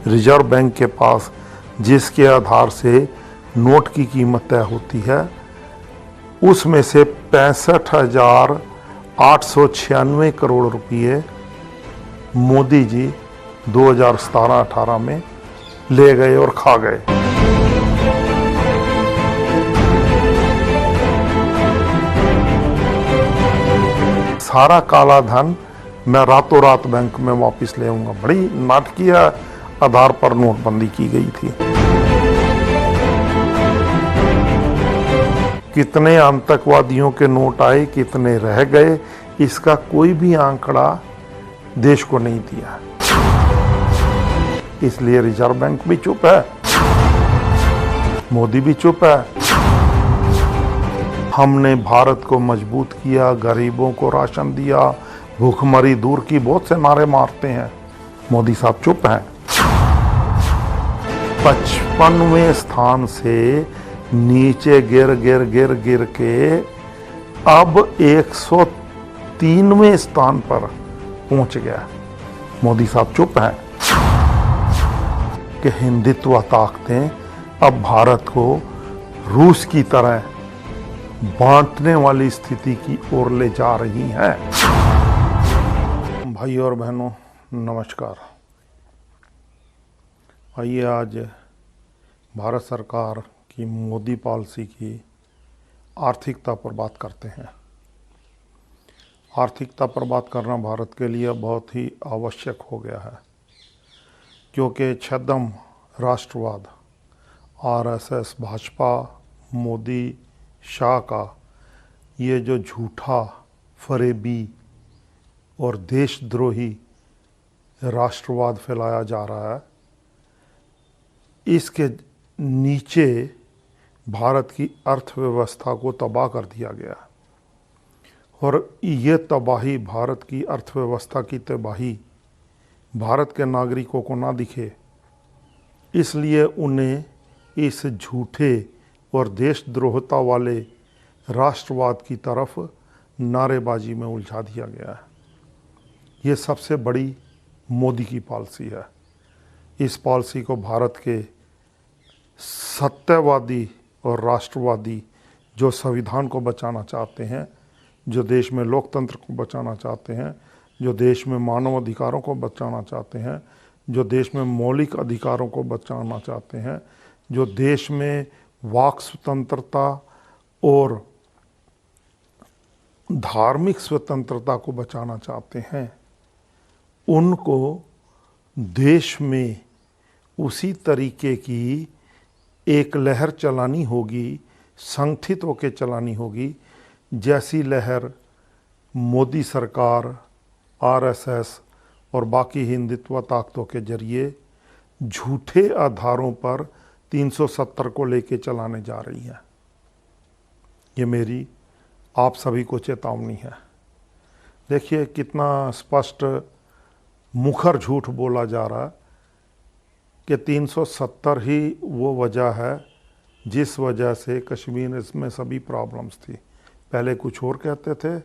Reserve bank के पास जिसके आधार से नोट की कीमत तय होती है, उसमें से 65,896 करोड़ रुपये मोदी जी 2017-18 में ले गए और खा गए। सारा काला धन मैं रातों रात बैंक में वापस ले आऊंगा। बड़ी नाटकीय आधार पर नोटबंदी की गई थी। कितने आतंकवादियों के नोट आए, कितने रह गए, इसका कोई भी आंकड़ा देश को नहीं दिया। इसलिए रिजर्व बैंक भी चुप है, मोदी भी चुप है। हमने भारत को मजबूत किया, गरीबों को राशन दिया, भूखमरी दूर की, बहुत से नारे मारते हैं। मोदी साहब चुप हैं। 55वें स्थान से नीचे गिर के अब 103वें स्थान पर पहुंच गया। मोदी साहब चुप हैं कि हिंदुत्व ताकतें अब भारत को रूस की तरह बांटने वाली स्थिति की ओर ले जा रही हैं। भाई और बहनों, नमस्कार। आइए आज भारत सरकार की मोदी पॉलिसी की आर्थिकता पर बात करते हैं। आर्थिकता पर बात करना भारत के लिए बहुत ही आवश्यक हो गया है, क्योंकि छद्म राष्ट्रवाद, आरएसएस, भाजपा, मोदी, शाह का ये जो झूठा, फरेबी और देशद्रोही राष्ट्रवाद फैलाया जा रहा है, इसके नीचे भारत की अर्थव्यवस्था को तबाह कर दिया गया। और ये तबाही, भारत की अर्थव्यवस्था की तबाही भारत के नागरिकों को ना दिखे, इसलिए उन्हें इस झूठे और देशद्रोहता वाले राष्ट्रवाद की तरफ नारेबाजी में उलझा दिया गया है। ये सबसे बड़ी मोदी की पॉलिसी है। इस पॉलिसी को भारत के सत्यवादी और राष्ट्रवादी जो संविधान को बचाना चाहते हैं, जो देश में लोकतंत्र को बचाना चाहते हैं, जो देश में मानव अधिकारों को बचाना चाहते हैं, जो देश में मौलिक अधिकारों को बचाना चाहते हैं, जो देश में वाक स्वतंत्रता और धार्मिक स्वतंत्रता को बचाना चाहते हैं, उनको देश में उसी तरीके की एक लहर चलानी होगी, संगठित होकर चलानी होगी, जैसी लहर मोदी सरकार, आरएसएस और बाकी हिंदुत्व ताकतों के जरिए झूठे आधारों पर 370 को लेके चलाने जा रही है। ये मेरी आप सभी को चेतावनी है। देखिए कितना स्पष्ट मुखर झूठ बोला जा रहा है कि 370 ही वो वजह है जिस वजह से कश्मीर में सभी प्रॉब्लम्स थी। पहले कुछ और कहते थे,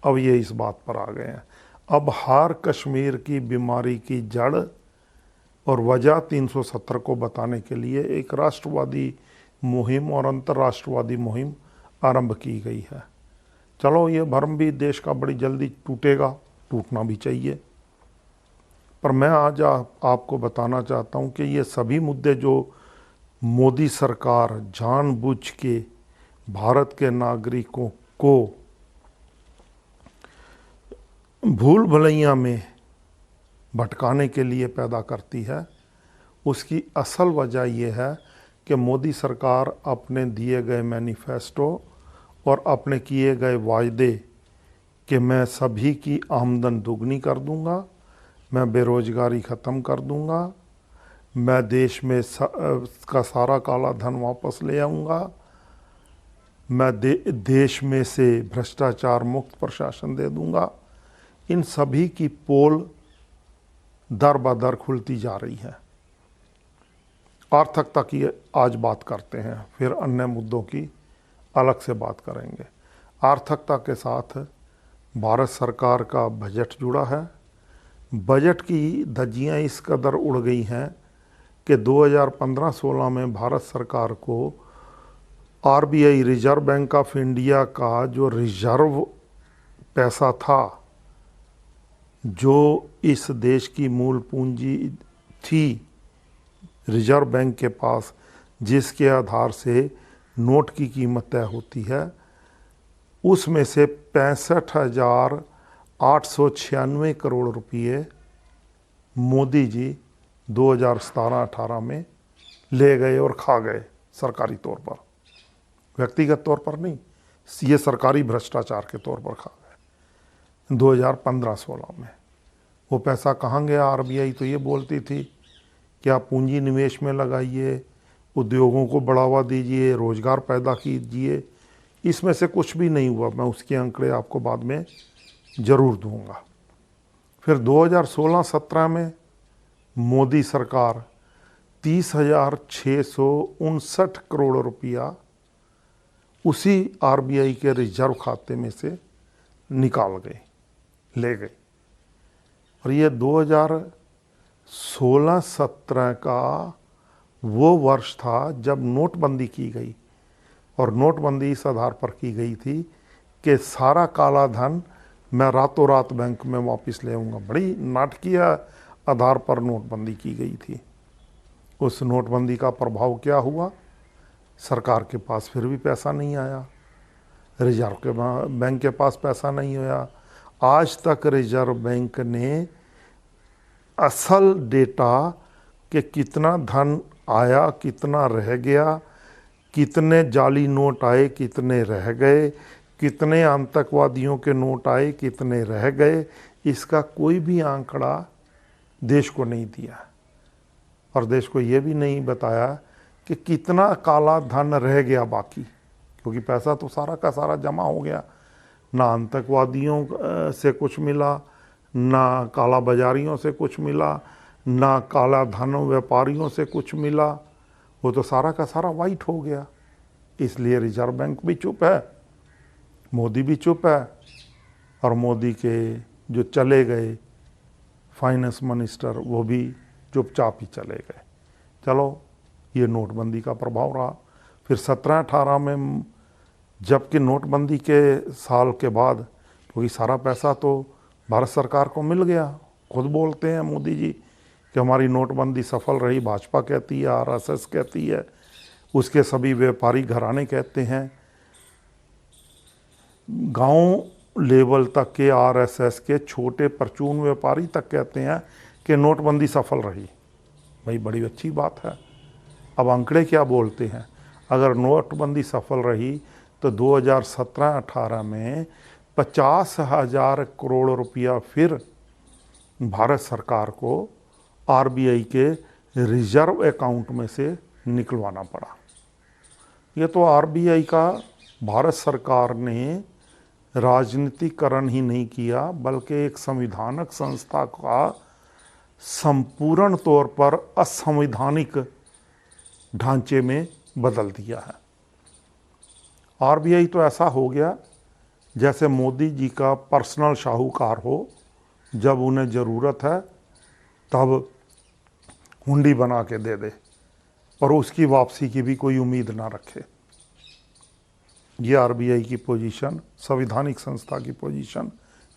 अब ये इस बात पर आ गए हैं। अब हर कश्मीर की बीमारी की जड़ और वजह 370 को बताने के लिए एक राष्ट्रवादी मुहिम और अंतर्राष्ट्रवादी मुहिम आरंभ की गई है। चलो, ये भ्रम भी देश का बड़ी जल्दी टूटेगा, टूटना भी चाहिए। पर मैं आज आपको बताना चाहता हूँ कि ये सभी मुद्दे जो मोदी सरकार जानबूझ के भारत के नागरिकों को भूल भुलैया में भटकाने के लिए पैदा करती है, उसकी असल वजह यह है कि मोदी सरकार अपने दिए गए मैनिफेस्टो और अपने किए गए वायदे कि मैं सभी की आमदन दुगनी कर दूंगा, मैं बेरोजगारी ख़त्म कर दूंगा, मैं देश में का सारा काला धन वापस ले आऊंगा, मैं देश में से भ्रष्टाचार मुक्त प्रशासन दे दूंगा, इन सभी की पोल दर ब दर खुलती जा रही है। आर्थिकता की आज बात करते हैं, फिर अन्य मुद्दों की अलग से बात करेंगे। आर्थिकता के साथ भारत सरकार का बजट जुड़ा है। बजट की धज्जियां इस कदर उड़ गई हैं कि 2015-16 में भारत सरकार को RBI, reserve bank of India का जो रिजर्व पैसा था, जो इस देश की मूल पूंजी थी रिजर्व बैंक के पास, जिसके आधार से नोट की कीमत तय होती है, उसमें से 65,896 करोड़ रुपये मोदी जी 2017-18 में ले गए और खा गए सरकारी तौर पर, व्यक्तिगत तौर पर नहीं, ये सरकारी भ्रष्टाचार के तौर पर खा गए 2015-16 में। वो पैसा कहाँ गया? आरबीआई तो ये बोलती थी कि आप पूंजी निवेश में लगाइए, उद्योगों को बढ़ावा दीजिए, रोजगार पैदा कीजिए। इसमें से कुछ भी नहीं हुआ। मैं उसके आंकड़े आपको बाद में ज़रूर दूंगा। फिर 2016-17 में मोदी सरकार 30,659 करोड़ रुपया उसी आरबीआई के रिजर्व खाते में से निकाल गई, ले गई। और ये 2016-17 का वो वर्ष था जब नोटबंदी की गई, और नोटबंदी इस आधार पर की गई थी कि सारा काला धन मैं रातों रात बैंक में वापस ले आऊँगा। बड़ी नाटकीय आधार पर नोटबंदी की गई थी। उस नोटबंदी का प्रभाव क्या हुआ? सरकार के पास फिर भी पैसा नहीं आया, रिजर्व के बैंक के पास पैसा नहीं आया। आज तक रिजर्व बैंक ने असल डेटा कि कितना धन आया, कितना रह गया, कितने जाली नोट आए, कितने रह गए, कितने आतंकवादियों के नोट आए, कितने रह गए, इसका कोई भी आंकड़ा देश को नहीं दिया। और देश को ये भी नहीं बताया कि कितना काला धन रह गया बाकी, क्योंकि पैसा तो सारा का सारा जमा हो गया। ना आतंकवादियों से कुछ मिला, ना काला बाजारियों से कुछ मिला, ना काला धन व्यापारियों से कुछ मिला। वो तो सारा का सारा वाइट हो गया। इसलिए रिजर्व बैंक भी चुप है, मोदी भी चुप है, और मोदी के जो चले गए फाइनेंस मिनिस्टर वो भी चुपचाप ही चले गए। चलो, ये नोटबंदी का प्रभाव रहा। फिर 17-18 में जबकि नोटबंदी के साल के बाद, क्योंकि सारा पैसा तो भारत सरकार को मिल गया, खुद बोलते हैं मोदी जी कि हमारी नोटबंदी सफल रही। भाजपा कहती है, आरएसएस कहती है, उसके सभी व्यापारी घराने कहते हैं, गांव लेवल तक के आरएसएस के छोटे परचून व्यापारी तक कहते हैं कि नोटबंदी सफल रही। भाई बड़ी अच्छी बात है। अब आंकड़े क्या बोलते हैं? अगर नोटबंदी सफल रही तो 2017-18 में 50,000 करोड़ रुपया फिर भारत सरकार को आरबीआई के रिजर्व अकाउंट में से निकलवाना पड़ा। ये तो आरबीआई का भारत सरकार ने राजनीतिकरण ही नहीं किया, बल्कि एक संविधानक संस्था का संपूर्ण तौर पर असंवैधानिक ढांचे में बदल दिया है। आरबीआई तो ऐसा हो गया जैसे मोदी जी का पर्सनल शाहूकार हो, जब उन्हें ज़रूरत है तब हुंडी बना के दे दे और उसकी वापसी की भी कोई उम्मीद ना रखे। ये आरबीआई की पोजीशन, संवैधानिक संस्था की पोजीशन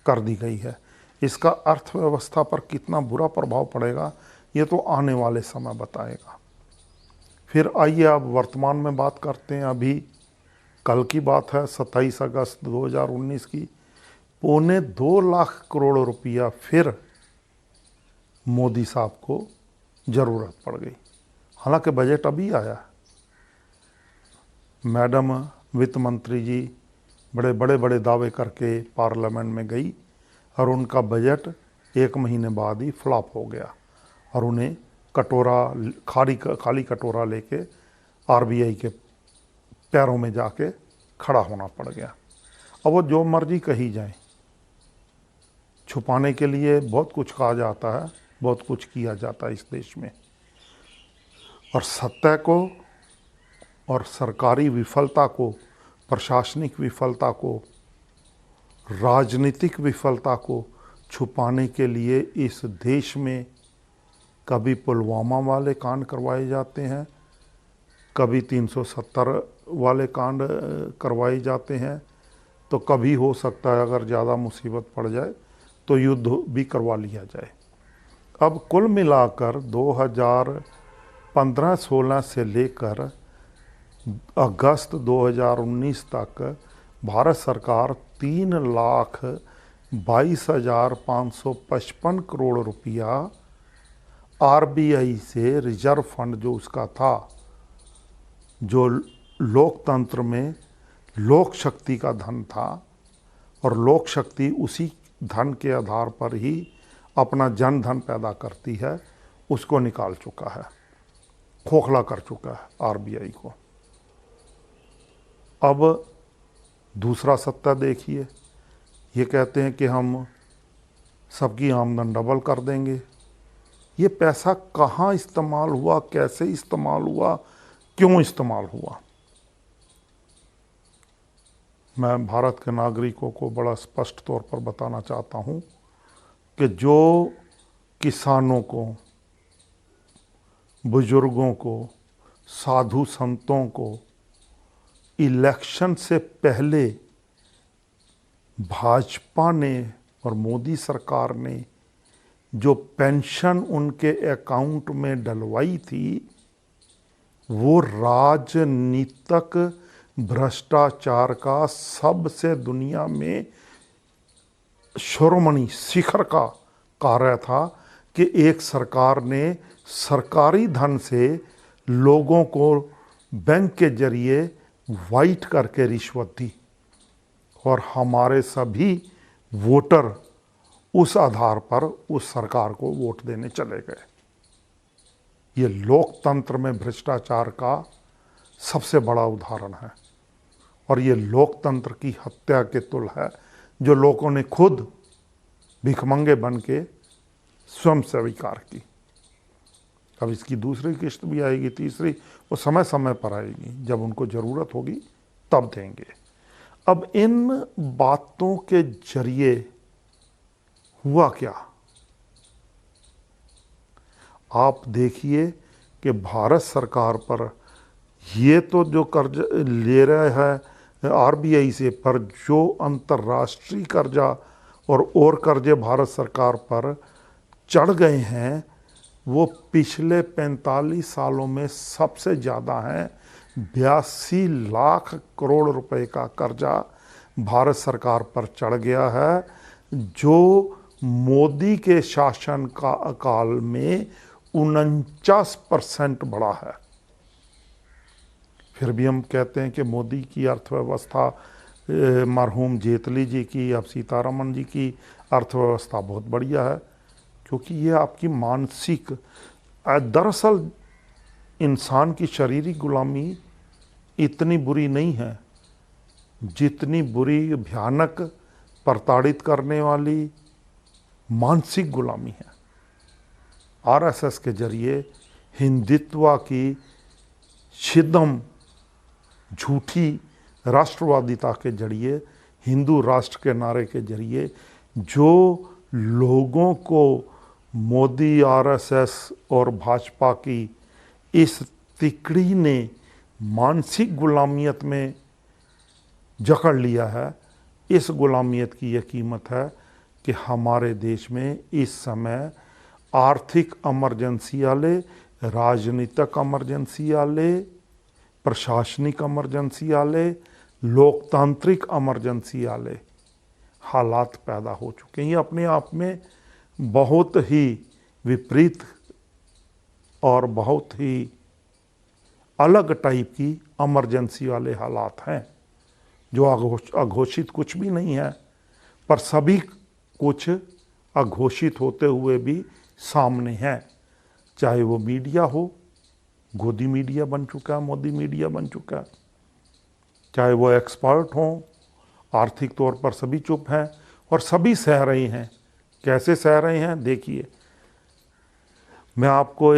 कर दी गई है। इसका अर्थव्यवस्था पर कितना बुरा प्रभाव पड़ेगा ये तो आने वाले समय बताएगा। फिर आइए अब वर्तमान में बात करते हैं। अभी कल की बात है, 27 अगस्त 2019 की। 2.25 लाख करोड़ रुपया फिर मोदी साहब को ज़रूरत पड़ गई। हालांकि बजट अभी आया। मैडम वित्त मंत्री जी बड़े बड़े दावे करके पार्लियामेंट में गई और उनका बजट 1 महीने बाद ही फ्लॉप हो गया और उन्हें खाली कटोरा लेके आरबीआई के पैरों में जाके खड़ा होना पड़ गया। अब वो जो मर्जी कही जाए, छुपाने के लिए बहुत कुछ कहा जाता है, बहुत कुछ किया जाता है इस देश में। और सत्य को और सरकारी विफलता को, प्रशासनिक विफलता को, राजनीतिक विफलता को छुपाने के लिए इस देश में कभी पुलवामा वाले कांड करवाए जाते हैं, कभी 370 वाले कांड करवाए जाते हैं, तो कभी हो सकता है अगर ज़्यादा मुसीबत पड़ जाए तो युद्ध भी करवा लिया जाए। अब कुल मिलाकर 2015-16 से लेकर अगस्त 2019 तक भारत सरकार 3,22,555 करोड़ रुपया आरबीआई से रिजर्व फंड जो उसका था, जो लोकतंत्र में लोक शक्ति का धन था और लोक शक्ति उसी धन के आधार पर ही अपना जन धन पैदा करती है, उसको निकाल चुका है, खोखला कर चुका है आरबीआई को। अब दूसरा सत्ता देखिए, ये कहते हैं कि हम सबकी आमदन डबल कर देंगे। ये पैसा कहाँ इस्तेमाल हुआ, कैसे इस्तेमाल हुआ, क्यों इस्तेमाल हुआ? मैं भारत के नागरिकों को बड़ा स्पष्ट तौर पर बताना चाहता हूँ कि जो किसानों को, बुजुर्गों को, साधु संतों को इलेक्शन से पहले भाजपा ने और मोदी सरकार ने जो पेंशन उनके अकाउंट में डलवाई थी, वो राजनीतिक भ्रष्टाचार का सबसे दुनिया में शिरोमणि शिखर का कार्य था कि एक सरकार ने सरकारी धन से लोगों को बैंक के जरिए वाइट करके रिश्वत दी और हमारे सभी वोटर उस आधार पर उस सरकार को वोट देने चले गए। ये लोकतंत्र में भ्रष्टाचार का सबसे बड़ा उदाहरण है और ये लोकतंत्र की हत्या के तुल्य है, जो लोगों ने खुद भिखमंगे बन के स्वयं स्वीकार की। अब इसकी दूसरी किश्त भी आएगी, तीसरी, वो समय समय पर आएगी, जब उनको ज़रूरत होगी तब देंगे। अब इन बातों के जरिए हुआ क्या? आप देखिए कि भारत सरकार पर ये तो जो कर्ज ले रहा है आरबीआई से, पर जो अंतर्राष्ट्रीय कर्जा और कर्जे भारत सरकार पर चढ़ गए हैं, वो पिछले 45 सालों में सबसे ज़्यादा हैं। 82 लाख करोड़ रुपए का कर्जा भारत सरकार पर चढ़ गया है, जो मोदी के शासन का काल में 49% बढ़ा है। फिर भी हम कहते हैं कि मोदी की अर्थव्यवस्था, मरहूम जेटली जी की, अब सीतारमण जी की अर्थव्यवस्था बहुत बढ़िया है, क्योंकि ये आपकी मानसिक, दरअसल इंसान की शारीरिक गुलामी इतनी बुरी नहीं है जितनी बुरी, भयानक, प्रताड़ित करने वाली मानसिक गुलामी है। आरएसएस के जरिए हिंदुत्व की छिद्म झूठी राष्ट्रवादिता के जरिए, हिंदू राष्ट्र के नारे के जरिए जो लोगों को मोदी, आरएसएस और भाजपा की इस तिकड़ी ने मानसिक गुलामियत में जकड़ लिया है, इस गुलामियत की यह कीमत है कि हमारे देश में इस समय आर्थिक इमरजेंसी आले, राजनीतिक इमरजेंसी आले, प्रशासनिक इमरजेंसी आले, लोकतांत्रिक इमरजेंसी आले हालात पैदा हो चुके हैं। ये अपने आप में बहुत ही विपरीत और बहुत ही अलग टाइप की इमरजेंसी वाले हालात हैं, जो अघोषित कुछ भी नहीं है, पर सभी कुछ अघोषित होते हुए भी सामने है। चाहे वो मीडिया हो, गोदी मीडिया बन चुका है, मोदी मीडिया बन चुका है, चाहे वो एक्सपर्ट हों, आर्थिक तौर पर सभी चुप हैं और सभी सह रहे हैं। कैसे सह रहे हैं देखिए, मैं आपको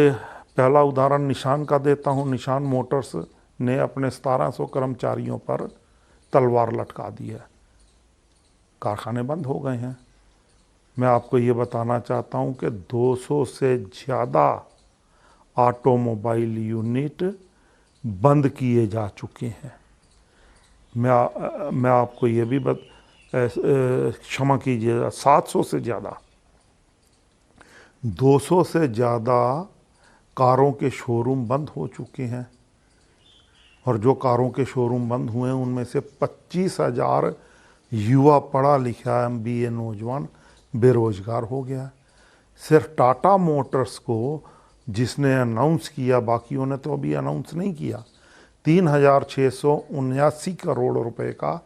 पहला उदाहरण निशान का देता हूं। निशान मोटर्स ने अपने 1700 कर्मचारियों पर तलवार लटका दी है, कारखाने बंद हो गए हैं। मैं आपको ये बताना चाहता हूँ कि 200 से ज़्यादा ऑटोमोबाइल यूनिट बंद किए जा चुके हैं। मैं आपको ये भी क्षमा कीजिएगा, 700 से ज़्यादा, 200 से ज़्यादा कारों के शोरूम बंद हो चुके हैं। और जो कारों के शोरूम बंद हुए हैं उनमें से 25,000 युवा पढ़ा लिखा MBA नौजवान बेरोजगार हो गया। सिर्फ टाटा मोटर्स को जिसने अनाउंस किया, बाकियों ने तो अभी अनाउंस नहीं किया, 3,679 करोड़ रुपए का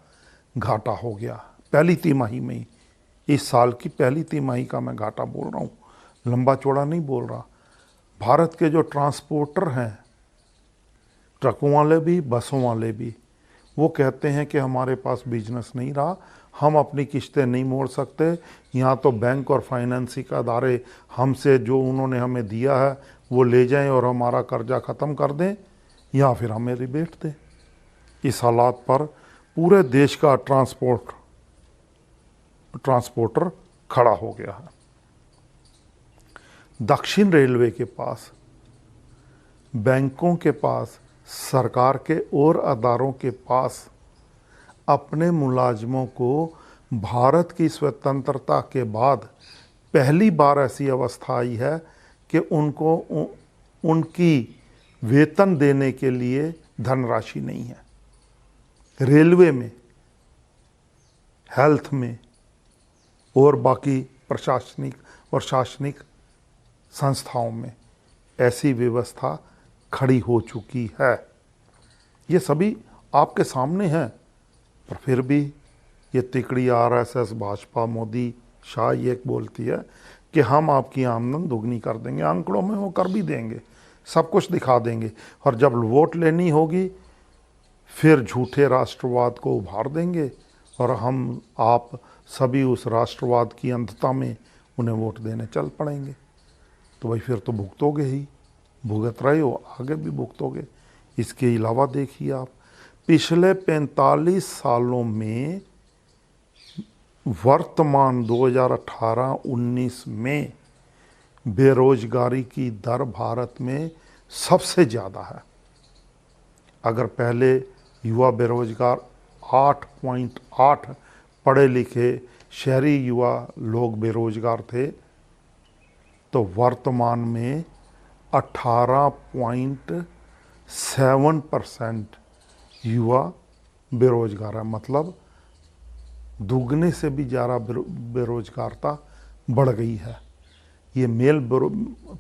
घाटा हो गया पहली तिमाही में ही। इस साल की पहली तिमाही का मैं घाटा बोल रहा हूँ, लंबा चौड़ा नहीं बोल रहा। भारत के जो ट्रांसपोर्टर हैं, ट्रकों वाले भी बसों वाले भी, वो कहते हैं कि हमारे पास बिजनेस नहीं रहा, हम अपनी किस्तें नहीं मोड़ सकते, यहाँ तो बैंक और फाइनेंसिंग अदारे हमसे जो उन्होंने हमें दिया है वो ले जाएं और हमारा कर्जा ख़त्म कर दें या फिर हमें रिबेट दें। इस हालात पर पूरे देश का ट्रांसपोर्टर खड़ा हो गया है। दक्षिण रेलवे के पास, बैंकों के पास, सरकार के और अदारों के पास अपने मुलाजमों को भारत की स्वतंत्रता के बाद पहली बार ऐसी अवस्था आई है कि उनको उनकी वेतन देने के लिए धनराशि नहीं है। रेलवे में, हेल्थ में और बाकी प्रशासनिक और शासनिक संस्थाओं में ऐसी व्यवस्था खड़ी हो चुकी है। ये सभी आपके सामने है, पर फिर भी ये तिकड़ी RSS भाजपा मोदी शाह ये बोलती है कि हम आपकी आमदन दुगनी कर देंगे। आंकड़ों में वो कर भी देंगे, सब कुछ दिखा देंगे, और जब वोट लेनी होगी फिर झूठे राष्ट्रवाद को उभार देंगे और हम आप सभी उस राष्ट्रवाद की अंधता में उन्हें वोट देने चल पड़ेंगे। तो भाई फिर तो भुगतोगे ही, भुगत रहे हो, आगे भी भुगतोगे। इसके अलावा देखिए आप, पिछले 45 सालों में वर्तमान 2018-19 में बेरोजगारी की दर भारत में सबसे ज़्यादा है। अगर पहले युवा बेरोजगार 8.8 पढ़े लिखे शहरी युवा लोग बेरोजगार थे, तो वर्तमान में 18.7% युवा बेरोजगार है। मतलब दुगने से भी ज़्यादा बेरोजगारता बढ़ गई है। ये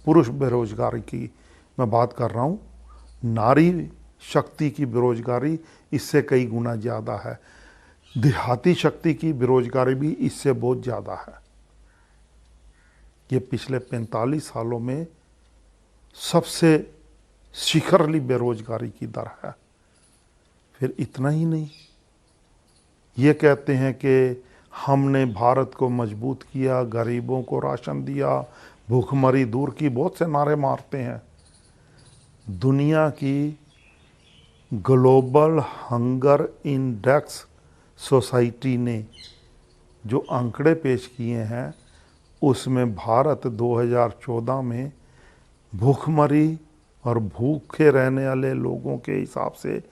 पुरुष बेरोजगारी की मैं बात कर रहा हूँ, नारी शक्ति की बेरोजगारी इससे कई गुना ज़्यादा है। देहाती शक्ति की बेरोजगारी भी इससे बहुत ज़्यादा है। ये पिछले 45 सालों में सबसे शिखरली बेरोजगारी की दर है। फिर इतना ही नहीं, ये कहते हैं कि हमने भारत को मजबूत किया, गरीबों को राशन दिया, भूखमरी दूर की, बहुत से नारे मारते हैं। दुनिया की ग्लोबल हंगर इंडेक्स सोसाइटी ने जो आंकड़े पेश किए हैं उसमें भारत 2014 में भूखमरी और भूखे रहने वाले लोगों के हिसाब से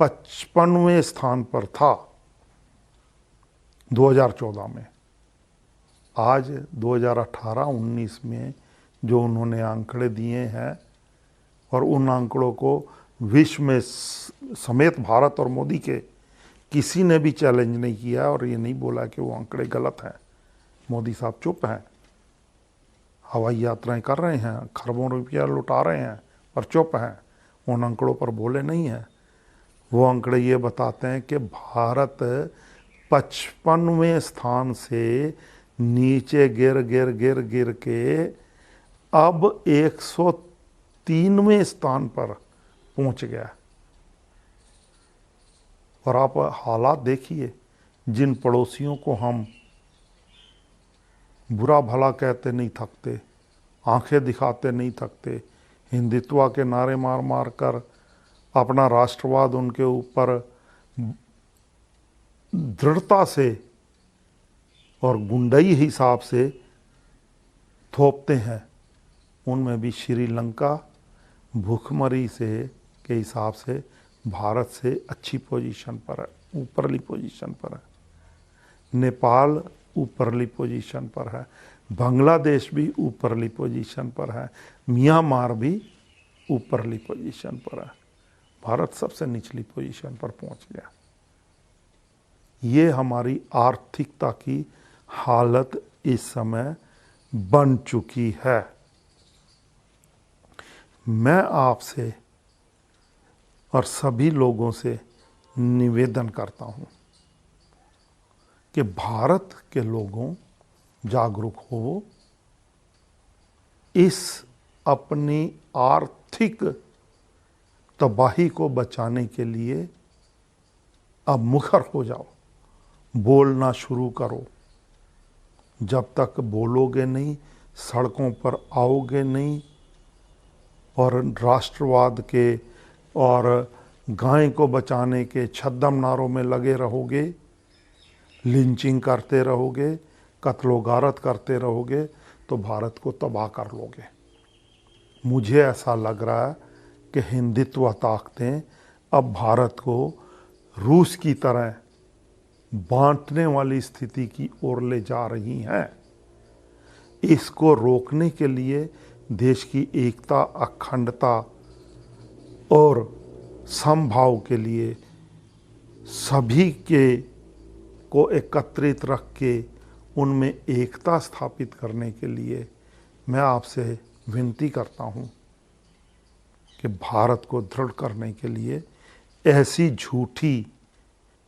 55वें स्थान पर था 2014 में। आज 2018-19 में जो उन्होंने आंकड़े दिए हैं, और उन आंकड़ों को विश्व में समेत भारत और मोदी के किसी ने भी चैलेंज नहीं किया और ये नहीं बोला कि वो आंकड़े गलत हैं। मोदी साहब चुप हैं, हवाई यात्राएं कर रहे हैं, खरबों रुपया लुटा रहे हैं, पर चुप हैं, उन आंकड़ों पर बोले नहीं हैं। वो आंकड़े ये बताते हैं कि भारत 55वें स्थान से नीचे गिर के अब 103वें स्थान पर पहुंच गया। और आप हालात देखिए, जिन पड़ोसियों को हम बुरा भला कहते नहीं थकते, आंखें दिखाते नहीं थकते, हिंदुत्व के नारे मार मार कर अपना राष्ट्रवाद उनके ऊपर दृढ़ता से और गुंडई हिसाब से थोपते हैं, उनमें भी श्रीलंका भूखमरी से के हिसाब से भारत से अच्छी पोजीशन पर है, ऊपरली पोजीशन पर है। नेपाल ऊपरली पोजीशन पर है, बांग्लादेश भी ऊपरली पोजीशन पर है, म्यांमार भी ऊपरली पोजीशन पर है। भारत सबसे निचली पोजीशन पर पहुंच गया। ये हमारी आर्थिकता की हालत इस समय बन चुकी है। मैं आपसे और सभी लोगों से निवेदन करता हूं कि भारत के लोगों जागरूक हो, इस अपनी आर्थिक तबाही को बचाने के लिए अब मुखर हो जाओ, बोलना शुरू करो। जब तक बोलोगे नहीं, सड़कों पर आओगे नहीं और राष्ट्रवाद के और गाय को बचाने के छद्म नारों में लगे रहोगे, लिंचिंग करते रहोगे, कत्लो गारत करते रहोगे, तो भारत को तबाह कर लोगे। मुझे ऐसा लग रहा है कि हिंदुत्व ताकतें अब भारत को रूस की तरह बांटने वाली स्थिति की ओर ले जा रही हैं। इसको रोकने के लिए देश की एकता, अखंडता और समभाव के लिए सभी के को एकत्रित रख के उनमें एकता स्थापित करने के लिए मैं आपसे विनती करता हूं कि भारत को दृढ़ करने के लिए ऐसी झूठी,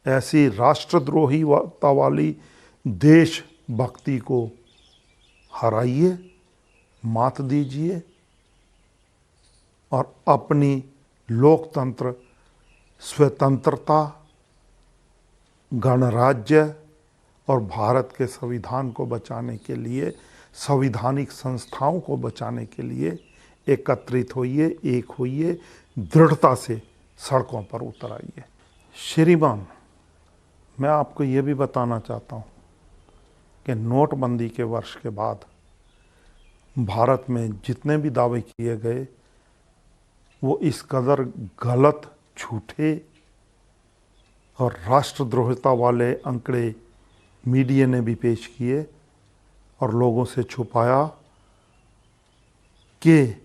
ऐसी राष्ट्रद्रोहीता वाली देशभक्ति को हराइए, मात दीजिए और अपनी लोकतंत्र, स्वतंत्रता, गणराज्य और भारत के संविधान को बचाने के लिए, संवैधानिक संस्थाओं को बचाने के लिए एकत्रित होइए, एक होइए, दृढ़ता से सड़कों पर उतर आइए। श्रीमान, मैं आपको ये भी बताना चाहता हूँ कि नोटबंदी के वर्ष के बाद भारत में जितने भी दावे किए गए वो इस कदर गलत, झूठे और राष्ट्रद्रोहिता वाले आंकड़े मीडिया ने भी पेश किए और लोगों से छुपाया कि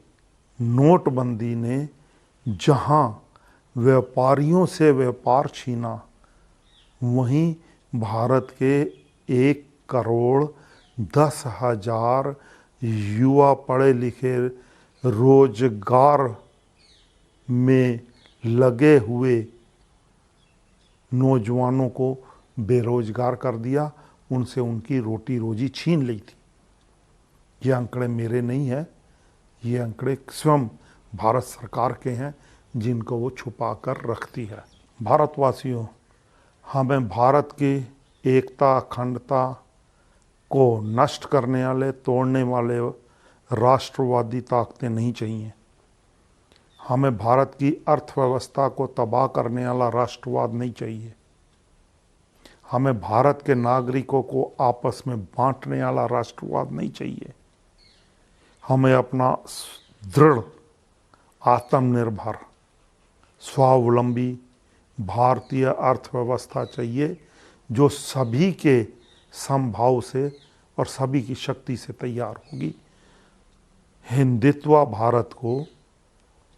नोटबंदी ने जहां व्यापारियों से व्यापार छीना, वहीं भारत के 1,10,00,000 युवा पढ़े लिखे रोजगार में लगे हुए नौजवानों को बेरोजगार कर दिया, उनसे उनकी रोटी रोजी छीन ली थी। ये आंकड़े मेरे नहीं हैं, ये आंकड़े स्वयं भारत सरकार के हैं जिनको वो छुपा कर रखती है। भारतवासियों, हमें भारत की एकता, अखंडता को नष्ट करने वाले, तोड़ने वाले राष्ट्रवादी ताकतें नहीं चाहिए। हमें भारत की अर्थव्यवस्था को तबाह करने वाला राष्ट्रवाद नहीं चाहिए। हमें भारत के नागरिकों को आपस में बांटने वाला राष्ट्रवाद नहीं चाहिए। हमें अपना दृढ़, आत्मनिर्भर, स्वावलंबी भारतीय अर्थव्यवस्था चाहिए जो सभी के समभाव से और सभी की शक्ति से तैयार होगी। हिंदुत्व भारत को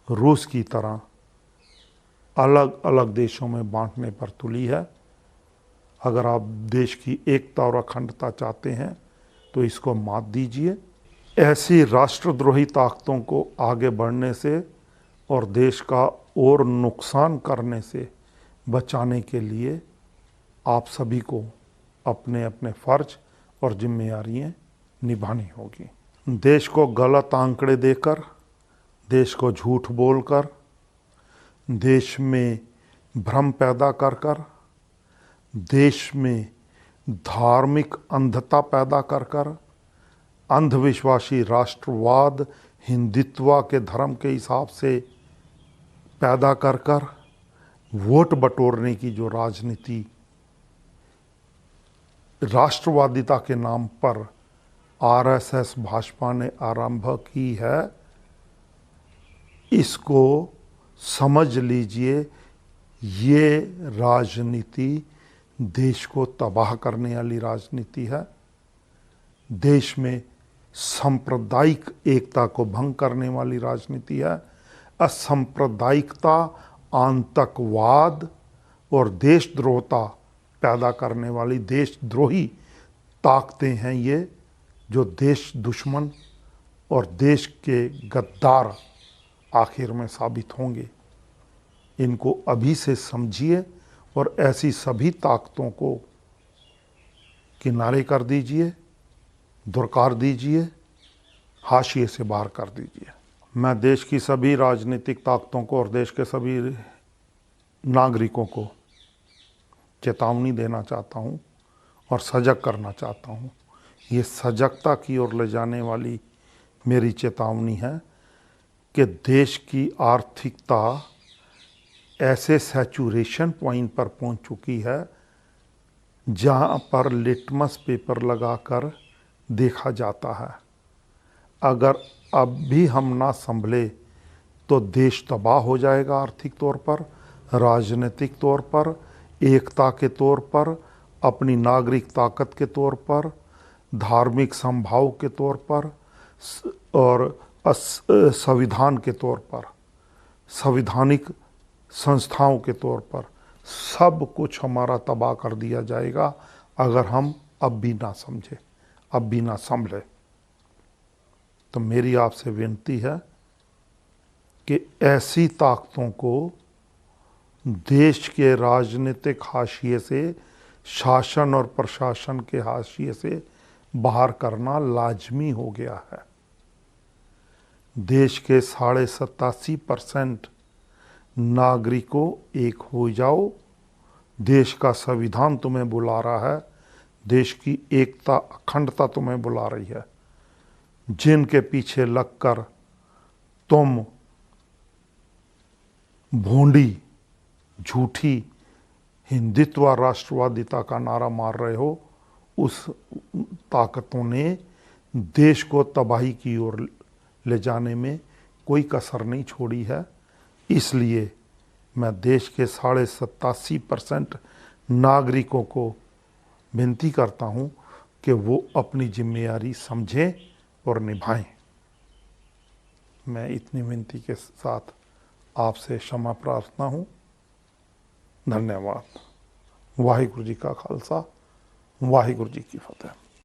रूस की तरह अलग अलग देशों में बांटने पर तुली है। अगर आप देश की एकता और अखंडता चाहते हैं तो इसको मात दीजिए। ऐसी राष्ट्रद्रोही ताकतों को आगे बढ़ने से और देश का और नुकसान करने से बचाने के लिए आप सभी को अपने अपने फर्ज और जिम्मेदारियां निभानी होगी। देश को गलत आंकड़े देकर, देश को झूठ बोलकर, देश में भ्रम पैदा कर देश में धार्मिक अंधता पैदा कर अंधविश्वासी राष्ट्रवाद हिंदुत्व के धर्म के हिसाब से पैदा कर वोट बटोरने की जो राजनीति राष्ट्रवादिता के नाम पर आरएसएस भाजपा ने आरंभ की है, इसको समझ लीजिए। ये राजनीति देश को तबाह करने वाली राजनीति है, देश में सांप्रदायिक एकता को भंग करने वाली राजनीति है। असंप्रदायिकता, आतंकवाद और देशद्रोहता पैदा करने वाली देशद्रोही ताकतें हैं ये, जो देश दुश्मन और देश के गद्दार आखिर में साबित होंगे। इनको अभी से समझिए और ऐसी सभी ताकतों को किनारे कर दीजिए, दुरकार दीजिए, हाशिए से बाहर कर दीजिए। मैं देश की सभी राजनीतिक ताकतों को और देश के सभी नागरिकों को चेतावनी देना चाहता हूँ और सजग करना चाहता हूँ। ये सजगता की ओर ले जाने वाली मेरी चेतावनी है कि देश की आर्थिकता ऐसे सैचुरेशन पॉइंट पर पहुंच चुकी है जहां पर लिटमस पेपर लगाकर देखा जाता है। अगर अब भी हम ना संभले तो देश तबाह हो जाएगा, आर्थिक तौर पर, राजनीतिक तौर पर, एकता के तौर पर, अपनी नागरिक ताकत के तौर पर, धार्मिक समभाव के तौर पर और संविधान के तौर पर, संवैधानिक संस्थाओं के तौर पर। सब कुछ हमारा तबाह कर दिया जाएगा अगर हम अब भी ना समझे, अब भी ना संभले। तो मेरी आपसे विनती है कि ऐसी ताकतों को देश के राजनीतिक हाशिए से, शासन और प्रशासन के हाशिए से बाहर करना लाजमी हो गया है। देश के 87.5% नागरिकों एक हो जाओ। देश का संविधान तुम्हें बुला रहा है, देश की एकता, अखंडता तुम्हें बुला रही है। जिनके पीछे लगकर तुम भोंडी, झूठी हिंदुत्व, राष्ट्रवादिता का नारा मार रहे हो, उस ताकतों ने देश को तबाही की ओर ले जाने में कोई कसर नहीं छोड़ी है। इसलिए मैं देश के 87.5% नागरिकों को विनती करता हूं कि वो अपनी जिम्मेदारी समझें और निभाएं। मैं इतनी विनती के साथ आपसे क्षमा प्रार्थना हूं। धन्यवाद। वाहिगुरु जी का खालसा, वाहिगुरु जी की फतेह।